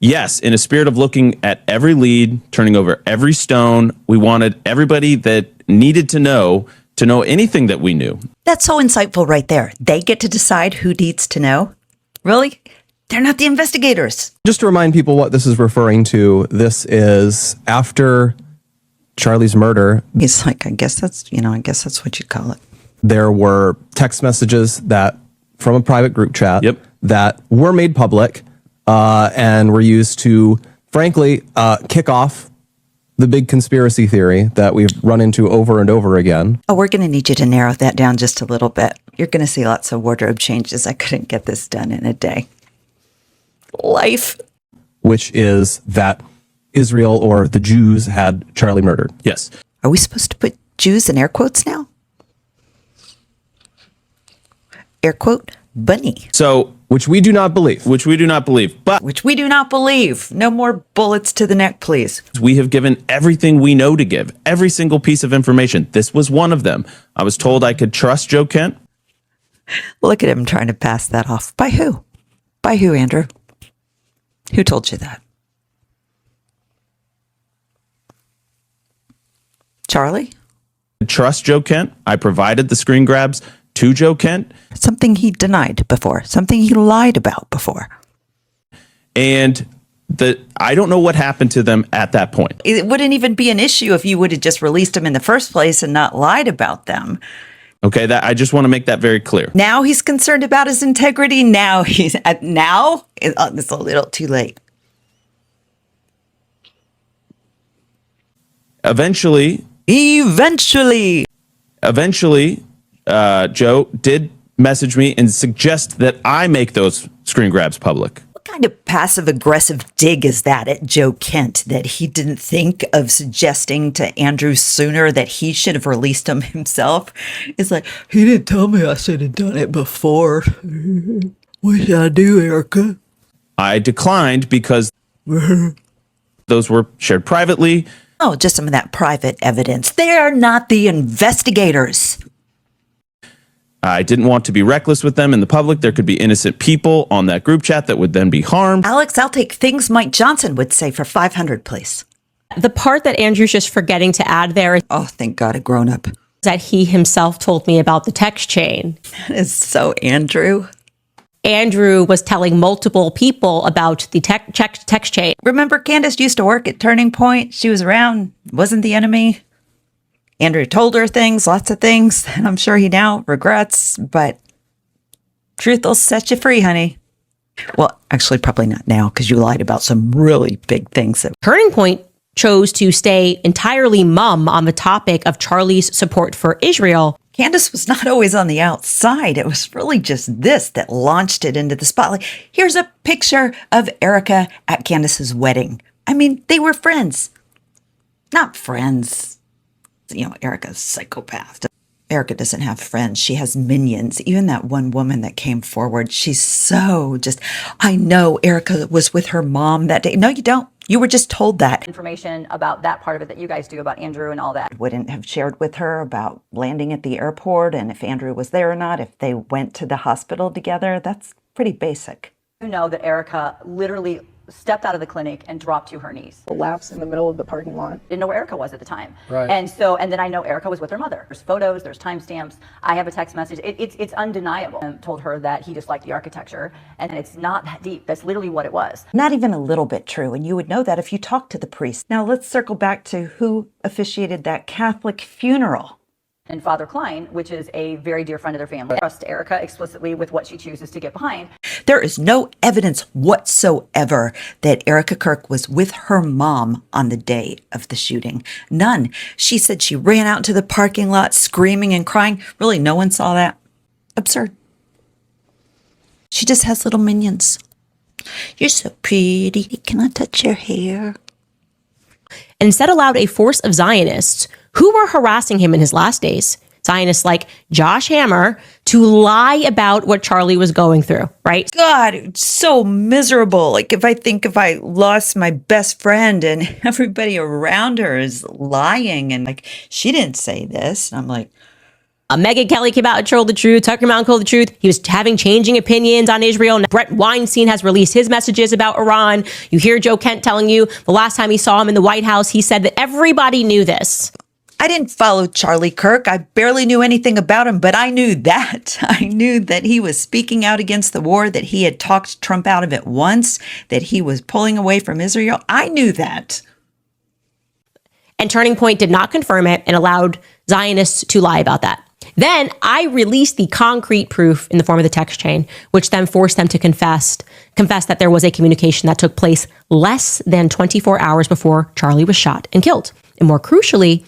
Yes, in a spirit of looking at every lead, turning over every stone, we wanted everybody that needed to know anything that we knew. That's so insightful right there. They get to decide who needs to know. Really? They're not the investigators. Just to remind people what this is referring to, this is after Charlie's murder. He's like, I guess that's what you'd call it. There were text messages that from a private group chat that were made public and were used to, frankly, kick off the big conspiracy theory that we've run into over and over again. Oh, we're going to need you to narrow that down just a little bit. You're going to see lots of wardrobe changes. I couldn't get this done in a day. Life. Which is that Israel or the Jews had Charlie murdered. Yes. Are we supposed to put Jews in air quotes now? Air quote, bunny. So, which we do not believe. But which we do not believe. No more bullets to the neck, please. We have given everything we know to give, every single piece of information. This was one of them. I was told I could trust Joe Kent. Look at him trying to pass that off. By who? By who, Andrew? Who told you that? Charlie? Trust Joe Kent. I provided the screen grabs to Joe Kent. Something he denied before. Something he lied about before. And I don't know what happened to them at that point. It wouldn't even be an issue if you would have just released them in the first place and not lied about them. Okay, I just want to make that very clear. Now he's concerned about his integrity. Now it's a little too late. Eventually, Joe did message me and suggest that I make those screen grabs public. What kind of passive-aggressive dig is that at Joe Kent that he didn't think of suggesting to Andrew sooner that he should have released them himself? It's like, he didn't tell me I should have done it before. What should I do, Erica? I declined because those were shared privately. Oh, just some of that private evidence. They're not the investigators. I didn't want to be reckless with them in the public. There could be innocent people on that group chat that would then be harmed. Alex, I'll take things Mike Johnson would say for 500, please. The part that Andrew's just forgetting to add there is, oh, thank God, a grown-up. That he himself told me about the text chain. That is so Andrew. Andrew was telling multiple people about the text chain. Remember, Candace used to work at Turning Point. She was around, wasn't the enemy. Andrew told her things, lots of things, and I'm sure he now regrets, but truth will set you free, honey. Well, actually, probably not now, because you lied about some really big things. Turning Point chose to stay entirely mum on the topic of Charlie's support for Israel. Candace was not always on the outside. It was really just this that launched it into the spotlight. Here's a picture of Erica at Candace's wedding. I mean, they were friends. Not friends. You know, Erica's a psychopath. Erica doesn't have friends. She has minions. Even that one woman that came forward, she's so just, I know Erica was with her mom that day. No, you don't. You were just told that. Information about that part of it that you guys do about Andrew and all that. Wouldn't have shared with her about landing at the airport and if Andrew was there or not, if they went to the hospital together. That's pretty basic. You know that Erica literally stepped out of the clinic and dropped to her knees. Collapsed in the middle of the parking lot. Didn't know where Erica was at the time. Right. And then I know Erica was with her mother. There's photos, there's timestamps. I have a text message. It's undeniable. I told her that he just liked the architecture and it's not that deep. That's literally what it was. Not even a little bit true. And you would know that if you talked to the priest. Now let's circle back to who officiated that Catholic funeral. And Father Klein, which is a very dear friend of their family, trusts Erica explicitly with what she chooses to get behind. There is no evidence whatsoever that Erica Kirk was with her mom on the day of the shooting. None. She said she ran out into the parking lot screaming and crying. Really, no one saw that. Absurd. She just has little minions. You're so pretty. Can I touch your hair? And instead allowed a force of Zionists who were harassing him in his last days, Zionists like Josh Hammer, to lie about what Charlie was going through, right? God, it's so miserable. Like if I lost my best friend and everybody around her is lying and like, she didn't say this. And I'm like, Megyn Kelly came out and told the truth. Tucker Mountain told the truth. He was having changing opinions on Israel. Brett Weinstein has released his messages about Iran. You hear Joe Kent telling you the last time he saw him in the White House, he said that everybody knew this. I didn't follow Charlie Kirk. I barely knew anything about him, but I knew that. I knew that he was speaking out against the war, that he had talked Trump out of it once, that he was pulling away from Israel. I knew that. And Turning Point did not confirm it and allowed Zionists to lie about that. Then I released the concrete proof in the form of the text chain, which then forced them to confess that there was a communication that took place less than 24 hours before Charlie was shot and killed. And more crucially,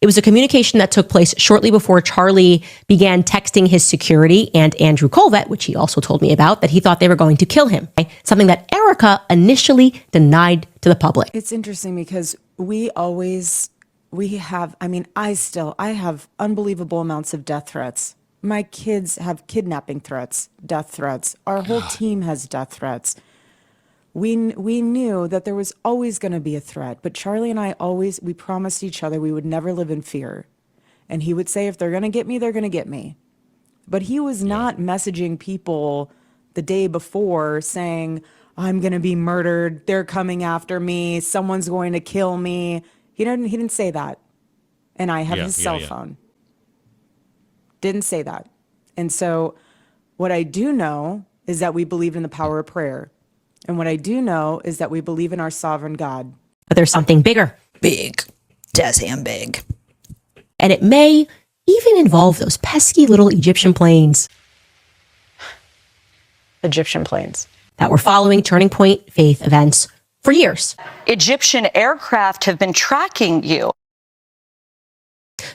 it was a communication that took place shortly before Charlie began texting his security and Andrew Colvett, which he also told me about, that he thought they were going to kill him. Something that Erica initially denied to the public. It's interesting because I have unbelievable amounts of death threats. My kids have kidnapping threats, death threats. Our whole team has death threats. We knew that there was always going to be a threat, but Charlie and I we promised each other we would never live in fear. And he would say, if they're going to get me, they're going to get me. But he was not messaging people the day before saying, I'm going to be murdered. They're coming after me. Someone's going to kill me. He didn't say that. And I have his cell phone. Didn't say that. And so what I do know is that we believe in the power of prayer. And what I do know is that we believe in our sovereign God. But there's something bigger. Big. Damn big. And it may even involve those pesky little Egyptian planes. Egyptian planes that were following Turning Point faith events for years. Egyptian aircraft have been tracking you.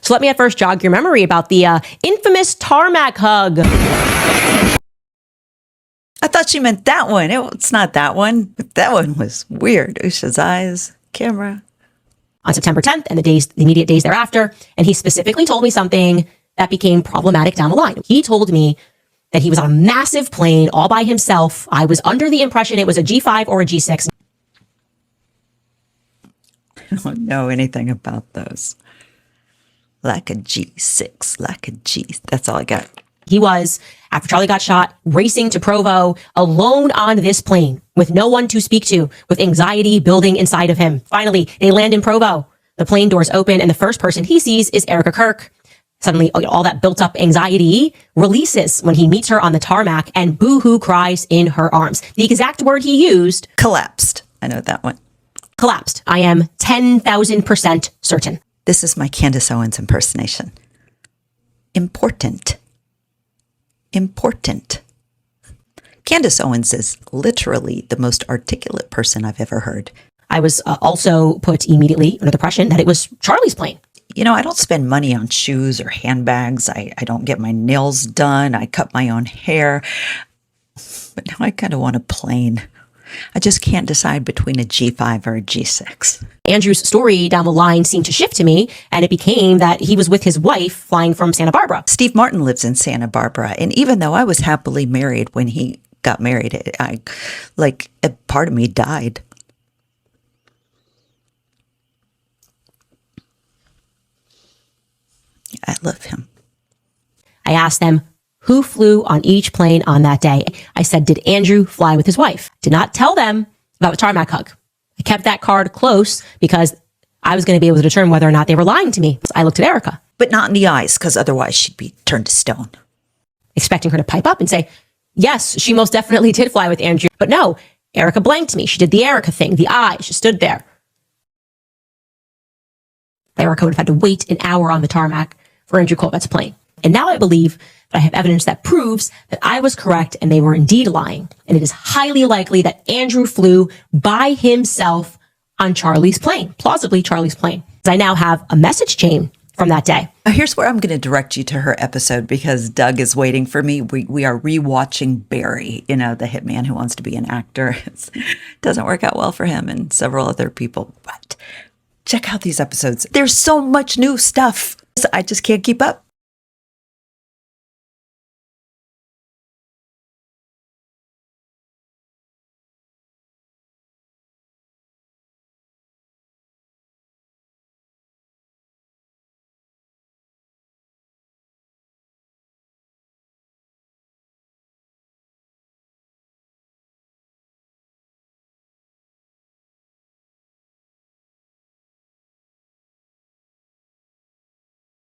So let me at first jog your memory about the infamous Tarmac hug. I thought she meant that one. It's not that one, but that one was weird. Usha's eyes, camera. On September 10th and the immediate days thereafter, and he specifically told me something that became problematic down the line. He told me that he was on a massive plane all by himself. I was under the impression it was a G5 or a G6. I don't know anything about those. Like a G6, like a G. That's all I got. He was, after Charlie got shot, racing to Provo, alone on this plane, with no one to speak to, with anxiety building inside of him. Finally, they land in Provo. The plane doors open, and the first person he sees is Erica Kirk. Suddenly, all that built-up anxiety releases when he meets her on the tarmac, and boo-hoo cries in her arms. The exact word he used... Collapsed. I know that one. Collapsed. I am 10,000% certain. This is my Candace Owens impersonation. Important. Important. Candace Owens is literally the most articulate person I've ever heard. I was also put immediately under the impression that it was Charlie's plane. You know, I don't spend money on shoes or handbags. I don't get my nails done. I cut my own hair. But now I kind of want a plane. I just can't decide between a G5 or a G6. Andrew's story down the line seemed to shift to me, and it became that he was with his wife flying from Santa Barbara. Steve Martin lives in Santa Barbara, and even though I was happily married when he got married, a part of me died. I love him. I asked them who flew on each plane on that day. I said, did Andrew fly with his wife? Did not tell them about the tarmac hug. I kept that card close because I was going to be able to determine whether or not they were lying to me. So I looked at Erica. But not in the eyes, because otherwise she'd be turned to stone. Expecting her to pipe up and say, yes, she most definitely did fly with Andrew. But no, Erica blanked me. She did the Erica thing, the eye. She stood there. Erica would have had to wait an hour on the tarmac for Andrew Colbett's plane. And now I believe that I have evidence that proves that I was correct and they were indeed lying. And it is highly likely that Andrew flew by himself on Charlie's plane, plausibly Charlie's plane. I now have a message chain from that day. Here's where I'm going to direct you to her episode because Doug is waiting for me. We are rewatching Barry, the hitman who wants to be an actor. It doesn't work out well for him and several other people. But check out these episodes. There's so much new stuff. I just can't keep up.